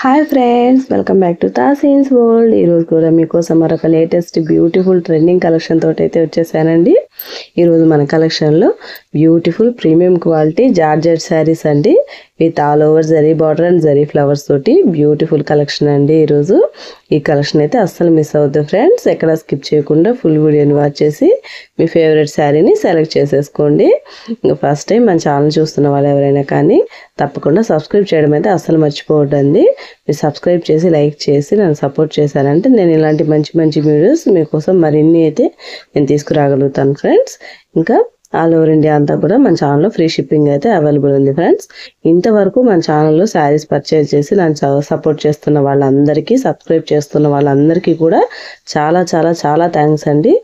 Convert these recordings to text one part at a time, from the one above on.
Hi friends, welcome back to Taseen's world. ఈరోజు కూడా మీకోసం మరొక లేటెస్ట్ బ్యూటిఫుల్ ట్రెండింగ్ కలెక్షన్ తోటి అయితే వచ్చేసానండి. ఈరోజు మన కలెక్షన్లో beautiful premium quality georgette sarees అండి, with all over zari border and zari flowers తోటి బ్యూటిఫుల్ కలెక్షన్ అండి. ఈరోజు ఈ కలెక్షన్ అయితే అస్సలు మిస్ అవుతుంది ఫ్రెండ్స్. ఎక్కడ స్కిప్ చేయకుండా ఫుల్ వీడియోని వాచ్ చేసి మీ ఫేవరెట్ శారీని సెలెక్ట్ చేసేసుకోండి. ఫస్ట్ టైం మన ఛానల్ చూస్తున్న వాళ్ళు ఎవరైనా కానీ తప్పకుండా సబ్స్క్రైబ్ చేయడం అయితే అస్సలు మర్చిపోవద్దండి. మీరు సబ్స్క్రైబ్ చేసి లైక్ చేసి నన్ను సపోర్ట్ చేశారంటే నేను ఇలాంటి మంచి మంచి వీడియోస్ మీకోసం మరిన్ని అయితే నేను తీసుకురాగలుగుతాను ఫ్రెండ్స్. ఇంకా ఆల్ ఓవర్ ఇండియా అంతా కూడా మన ఛానల్లో ఫ్రీ షిప్పింగ్ అయితే అవైలబుల్ ఉంది ఫ్రెండ్స్. ఇంతవరకు మన ఛానల్లో శారీస్ పర్చేజ్ చేసి నన్ను సపోర్ట్ చేస్తున్న వాళ్ళందరికీ, సబ్స్క్రైబ్ చేస్తున్న వాళ్ళందరికీ కూడా చాలా చాలా చాలా థ్యాంక్స్ అండి.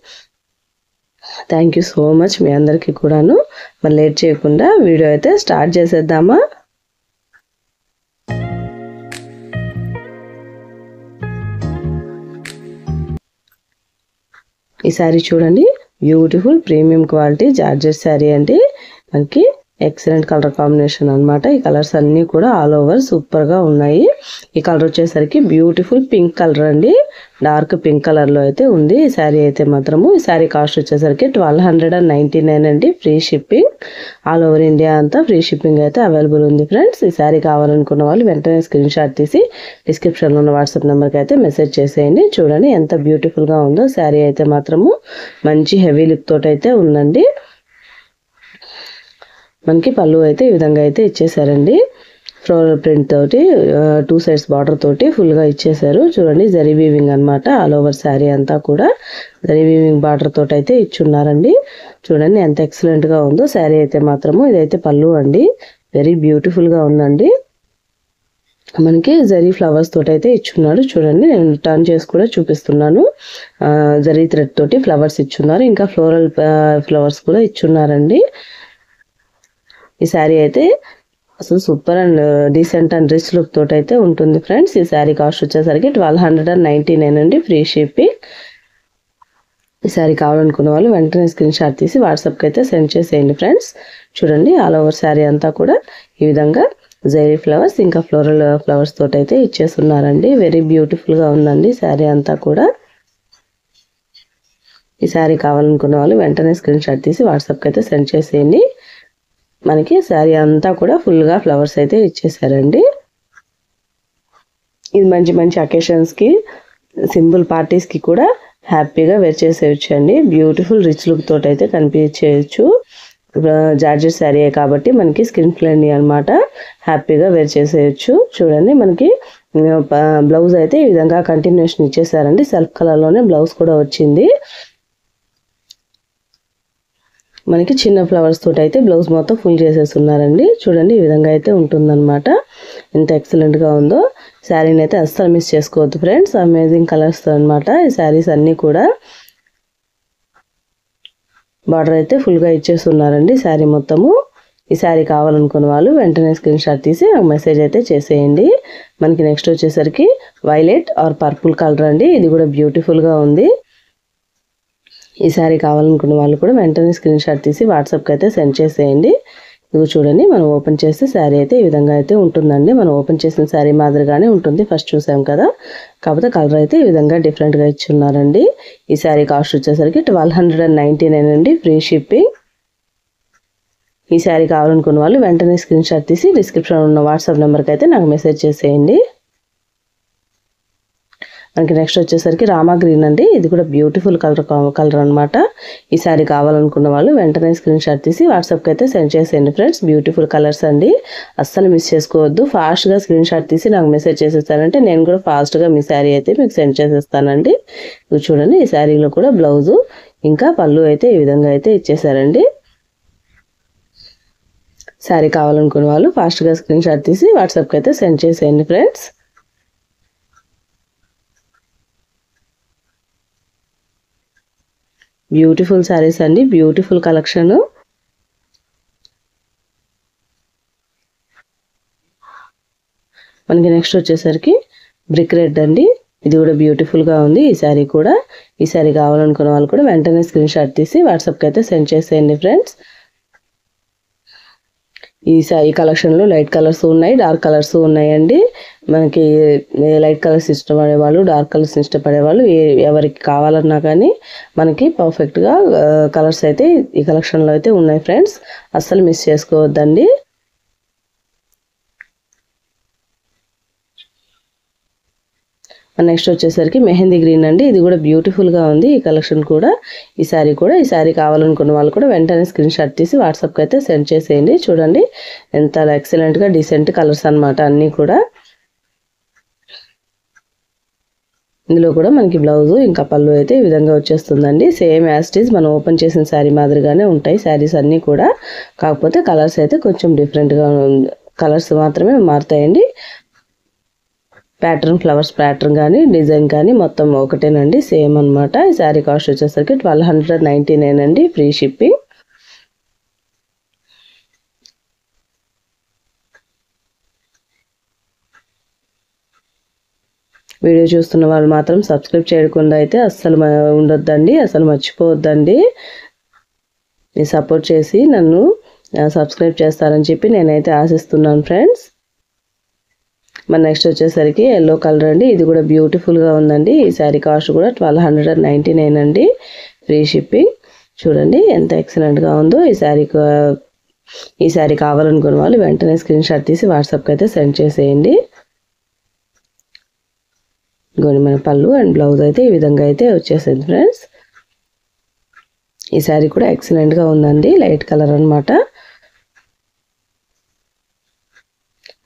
థ్యాంక్ యూ సో మచ్ మీ అందరికీ కూడాను. మరి లేట్ చేయకుండా వీడియో అయితే స్టార్ట్ చేసేద్దామా. ఈ శారీ చూడండి, beautiful premium quality georgette sari అండి. మనకి ఎక్సలెంట్ కలర్ కాంబినేషన్ అనమాట. ఈ కలర్స్ అన్నీ కూడా ఆల్ ఓవర్ సూపర్గా ఉన్నాయి. ఈ కలర్ వచ్చేసరికి బ్యూటిఫుల్ పింక్ కలర్ అండి, డార్క్ పింక్ కలర్లో అయితే ఉంది ఈ శారీ అయితే మాత్రము. ఈ శారీ కాస్ట్ వచ్చేసరికి 1299 అండి, free shipping. All over India అంతా ఫ్రీ షిప్పింగ్ అయితే అవైలబుల్ ఉంది ఫ్రెండ్స్. ఈ శారీ కావాలనుకున్న వాళ్ళు వెంటనే స్క్రీన్ షాట్ తీసి డిస్క్రిప్షన్లో ఉన్న వాట్సాప్ నెంబర్కి అయితే మెసేజ్ చేసేయండి. చూడండి ఎంత బ్యూటిఫుల్గా ఉందో శారీ అయితే మాత్రము. మంచి హెవీ లుక్ తోటి అయితే ఉందండి. మనకి పళ్ళు అయితే ఈ విధంగా అయితే ఇచ్చేసారండి, ఫ్లోరల్ ప్రింట్ తోటి 2 సైడ్స్ బార్డర్ తోటి ఫుల్గా ఇచ్చేసారు. చూడండి జరీ వీవింగ్ అనమాట. ఆల్ ఓవర్ శారీ అంతా కూడా జరీ వీవింగ్ బార్డర్ తోటి అయితే ఇచ్చున్నారండి. చూడండి ఎంత ఎక్సలెంట్గా ఉందో శారీ అయితే మాత్రము. ఇదైతే పళ్ళు అండి, వెరీ బ్యూటిఫుల్గా ఉందండి. మనకి జరీ ఫ్లవర్స్ తోటి అయితే ఇచ్చున్నాడు. చూడండి నేను టర్న్ చేసి కూడా చూపిస్తున్నాను. జరీ థ్రెడ్ తోటి ఫ్లవర్స్ ఇచ్చున్నారు, ఇంకా ఫ్లోరల్ ఫ్లవర్స్ కూడా ఇచ్చున్నారండి. ఈ శారీ అయితే అసలు super and decent and rich look తోటి అయితే ఉంటుంది ఫ్రెండ్స్. ఈ శారీ కాస్ట్ వచ్చేసరికి 1299 అండి, ఫ్రీ షిప్పింగ్. ఈ శారీ కావాలనుకున్న వాళ్ళు వెంటనే స్క్రీన్ షాట్ తీసి వాట్సాప్కి అయితే సెండ్ చేసేయండి ఫ్రెండ్స్. చూడండి ఆల్ ఓవర్ శారీ అంతా కూడా ఈ విధంగా జరీ ఫ్లవర్స్ ఇంకా ఫ్లోరల్ ఫ్లవర్స్ తోటి అయితే ఇచ్చేస్తున్నారండి. వెరీ బ్యూటిఫుల్గా ఉందండి శారీ అంతా కూడా. ఈ శారీ కావాలనుకున్న వాళ్ళు వెంటనే స్క్రీన్ షాట్ తీసి వాట్సాప్కి అయితే సెండ్ చేసేయండి. మనకి శారీ అంతా కూడా ఫుల్గా ఫ్లవర్స్ అయితే ఇచ్చేసారండి. ఇది మంచి మంచి అకేషన్స్కి, సింపుల్ పార్టీస్కి కూడా హ్యాపీగా వేర్ చేసేయచ్చు అండి. బ్యూటిఫుల్ రిచ్ లుక్ తోటి అయితే కనిపించేయచ్చు. జార్జెట్ శారీ కాబట్టి మనకి స్కిన్ ఫ్రెండ్లీ అనమాట, హ్యాపీగా వేర్ చేసేయచ్చు. చూడండి మనకి బ్లౌజ్ అయితే ఈ విధంగా కంటిన్యూషన్ ఇచ్చేసారండి. సెల్ఫ్ కలర్లోనే బ్లౌజ్ కూడా వచ్చింది. మనకి చిన్న ఫ్లవర్స్ తోటి అయితే బ్లౌజ్ మొత్తం ఫుల్ చేసేస్తున్నారండి. చూడండి ఈ విధంగా అయితే ఉంటుందన్నమాట. ఎంత ఎక్సలెంట్గా ఉందో. శారీని అయితే అస్సలు మిస్ చేసుకోవద్దు ఫ్రెండ్స్, అమేజింగ్ కలర్స్ అనమాట ఈ శారీస్ అన్నీ కూడా. బార్డర్ అయితే ఫుల్గా ఇచ్చేస్తున్నారండి శారీ మొత్తము. ఈ శారీ కావాలనుకున్న వాళ్ళు వెంటనే స్క్రీన్ షాట్ తీసి నాకు మెసేజ్ అయితే చేసేయండి. మనకి నెక్స్ట్ వచ్చేసరికి వైలెట్ ఆర్ పర్పుల్ కలర్ అండి, ఇది కూడా బ్యూటిఫుల్గా ఉంది. ఈ శారీ కావాలనుకున్న వాళ్ళు కూడా వెంటనే స్క్రీన్ షాట్ తీసి వాట్సాప్కి అయితే సెండ్ చేసేయండి. ఇవి చూడండి మనం ఓపెన్ చేస్తే శారీ అయితే ఈ విధంగా అయితే ఉంటుందండి. మనం ఓపెన్ చేసిన శారీ మాదిరిగానే ఉంటుంది, ఫస్ట్ చూసాం కదా. కాకపోతే కలర్ అయితే ఈ విధంగా డిఫరెంట్గా ఇచ్చున్నారండి. ఈ శారీ కాస్ట్ వచ్చేసరికి 1299 అండి, ఫ్రీ షిప్పింగ్. ఈ శారీ కావాలనుకున్న వాళ్ళు వెంటనే స్క్రీన్ షాట్ తీసి డిస్క్రిప్షన్లో ఉన్న వాట్సాప్ నెంబర్కి అయితే నాకు మెసేజ్ చేసేయండి. మనకి నెక్స్ట్ వచ్చేసరికి రామా గ్రీన్ అండి, ఇది కూడా బ్యూటిఫుల్ కలర్ అనమాట. ఈ శారీ కావాలనుకున్న వాళ్ళు వెంటనే స్క్రీన్ షాట్ తీసి వాట్సాప్కి అయితే సెండ్ చేసేయండి ఫ్రెండ్స్. బ్యూటిఫుల్ కలర్స్ అండి, అస్సలు మిస్ చేసుకోవద్దు. ఫాస్ట్గా స్క్రీన్ షాట్ తీసి నాకు మెసేజ్ చేసేస్తానంటే నేను కూడా ఫాస్ట్గా మీ శారీ అయితే మీకు సెండ్ చేసేస్తానండి. ఇది చూడండి ఈ శారీలో కూడా బ్లౌజు ఇంకా పళ్ళు అయితే ఈ విధంగా అయితే ఇచ్చేసారండి. శారీ కావాలనుకున్న వాళ్ళు ఫాస్ట్గా స్క్రీన్ షాట్ తీసి వాట్సాప్కి అయితే సెండ్ చేసేయండి ఫ్రెండ్స్. బ్యూటిఫుల్ శారీస్ అండి, బ్యూటిఫుల్ కలెక్షన్. మనకి నెక్స్ట్ వచ్చేసరికి బ్రిక్ రెడ్ అండి, ఇది కూడా బ్యూటిఫుల్గా ఉంది ఈ శారీ కూడా. ఈ శారీ కావాలనుకున్న వాళ్ళు కూడా వెంటనే స్క్రీన్ షాట్ తీసి వాట్సాప్కి అయితే సెండ్ చేసేయండి ఫ్రెండ్స్. ఈ కలెక్షన్లో లైట్ కలర్స్ ఉన్నాయి, డార్క్ కలర్స్ ఉన్నాయండి. మనకి లైట్ కలర్స్ ఇష్టపడే వాళ్ళు, డార్క్ కలర్స్ ఇష్టపడే వాళ్ళు ఎవరికి కావాలన్నా కానీ మనకి పర్ఫెక్ట్గా కలర్స్ అయితే ఈ కలెక్షన్లో అయితే ఉన్నాయి ఫ్రెండ్స్. అస్సలు మిస్ చేసుకోవద్దండి. నెక్స్ట్ వచ్చేసరికి మెహందీ గ్రీన్ అండి. ఇది కూడా బ్యూటిఫుల్గా ఉంది. ఈ కలెక్షన్ కూడా ఈ శారీ కావాలనుకున్న వాళ్ళు కూడా వెంటనే స్క్రీన్ షాట్ తీసి వాట్సాప్కి అయితే సెండ్ చేసేయండి. చూడండి ఎంత ఎక్సలెంట్గా డీసెంట్ కలర్స్ అన్నమాట అన్నీ కూడా. ఇందులో కూడా మనకి బ్లౌజు ఇంకా పళ్ళు అయితే ఈ విధంగా వచ్చేస్తుందండి. సేమ్ యాజ్ ఇట్ ఈజ్ మనం ఓపెన్ చేసిన శారీ మాదిరిగానే ఉంటాయి శారీస్ అన్నీ కూడా. కాకపోతే కలర్స్ అయితే కొంచెం డిఫరెంట్గా, కలర్స్ మాత్రమే మారుతాయండి. ప్యాటర్న్, ఫ్లవర్స్ ప్యాటర్న్ కానీ డిజైన్ కానీ మొత్తం ఒకటేనండి, సేమ్ అనమాట. ఈ శారీ కాస్ట్ వచ్చేసరికి 1299 అండి, ఫ్రీ షిప్పింగ్. వీడియో చూస్తున్న వాళ్ళు మాత్రం సబ్స్క్రైబ్ చేయకుండా అయితే అస్సలు ఉండొద్దండి, అసలు మర్చిపోవద్దండి. మీరు సపోర్ట్ చేసి నన్ను సబ్స్క్రైబ్ చేస్తారని చెప్పి నేనైతే ఆశిస్తున్నాను ఫ్రెండ్స్. మన నెక్స్ట్ వచ్చేసరికి ఎల్లో కలర్ అండి. ఇది కూడా బ్యూటిఫుల్గా ఉందండి. ఈ శారీ కాస్ట్ కూడా 1299 అండి, ఫ్రీ షిప్పింగ్. చూడండి ఎంత ఎక్సలెంట్గా ఉందో. ఈ శారీ కావాలనుకున్న వాళ్ళు వెంటనే స్క్రీన్ షాట్ తీసి వాట్సాప్కి అయితే సెండ్ చేసేయండి. ఇంకోటి మన పళ్ళు అండ్ బ్లౌజ్ అయితే ఈ విధంగా అయితే వచ్చేసింది ఫ్రెండ్స్. ఈ శారీ కూడా ఎక్సలెంట్గా ఉందండి, లైట్ కలర్ అనమాట.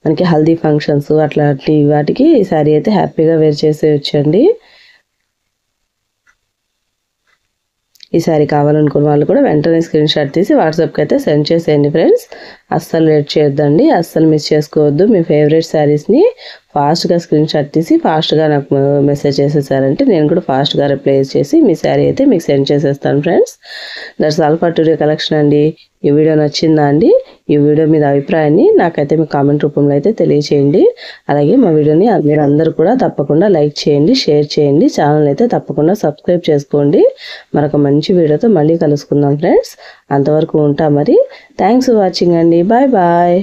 మనకి హల్దీ ఫంక్షన్స్ అట్లాంటి వాటికి ఈ శారీ అయితే హ్యాపీగా వేర్ చేసేయచ్చండి. ఈ శారీ కావాలనుకున్న వాళ్ళు కూడా వెంటనే స్క్రీన్ షాట్ తీసి వాట్సాప్కి అయితే సెండ్ చేసేయండి ఫ్రెండ్స్. అస్సలు లేట్ చేయొద్దండి, అస్సలు మిస్ చేసుకోవద్దు. మీ ఫేవరెట్ శారీస్ని ఫాస్ట్గా స్క్రీన్ షాట్ తీసి ఫాస్ట్గా నాకు మెసేజ్ చేసేసారంటే నేను కూడా ఫాస్ట్గా రిప్లై చేసి మీ శారీ అయితే మీకు సెండ్ చేసేస్తాను friends. That's all for today collection అండి. ఈ వీడియో నచ్చిందా అండి? ఈ వీడియో మీద అభిప్రాయాన్ని నాకైతే మీ కామెంట్ రూపంలో అయితే తెలియచేయండి. అలాగే మా వీడియోని మీరు అందరూ కూడా తప్పకుండా లైక్ చేయండి, షేర్ చేయండి. ఛానల్ అయితే తప్పకుండా సబ్స్క్రైబ్ చేసుకోండి. మరొక మంచి వీడియోతో మళ్ళీ కలుసుకుందాం ఫ్రెండ్స్. అంతవరకు ఉంటా మరి. థ్యాంక్స్ ఫర్ వాచింగ్ అండి. Bye bye.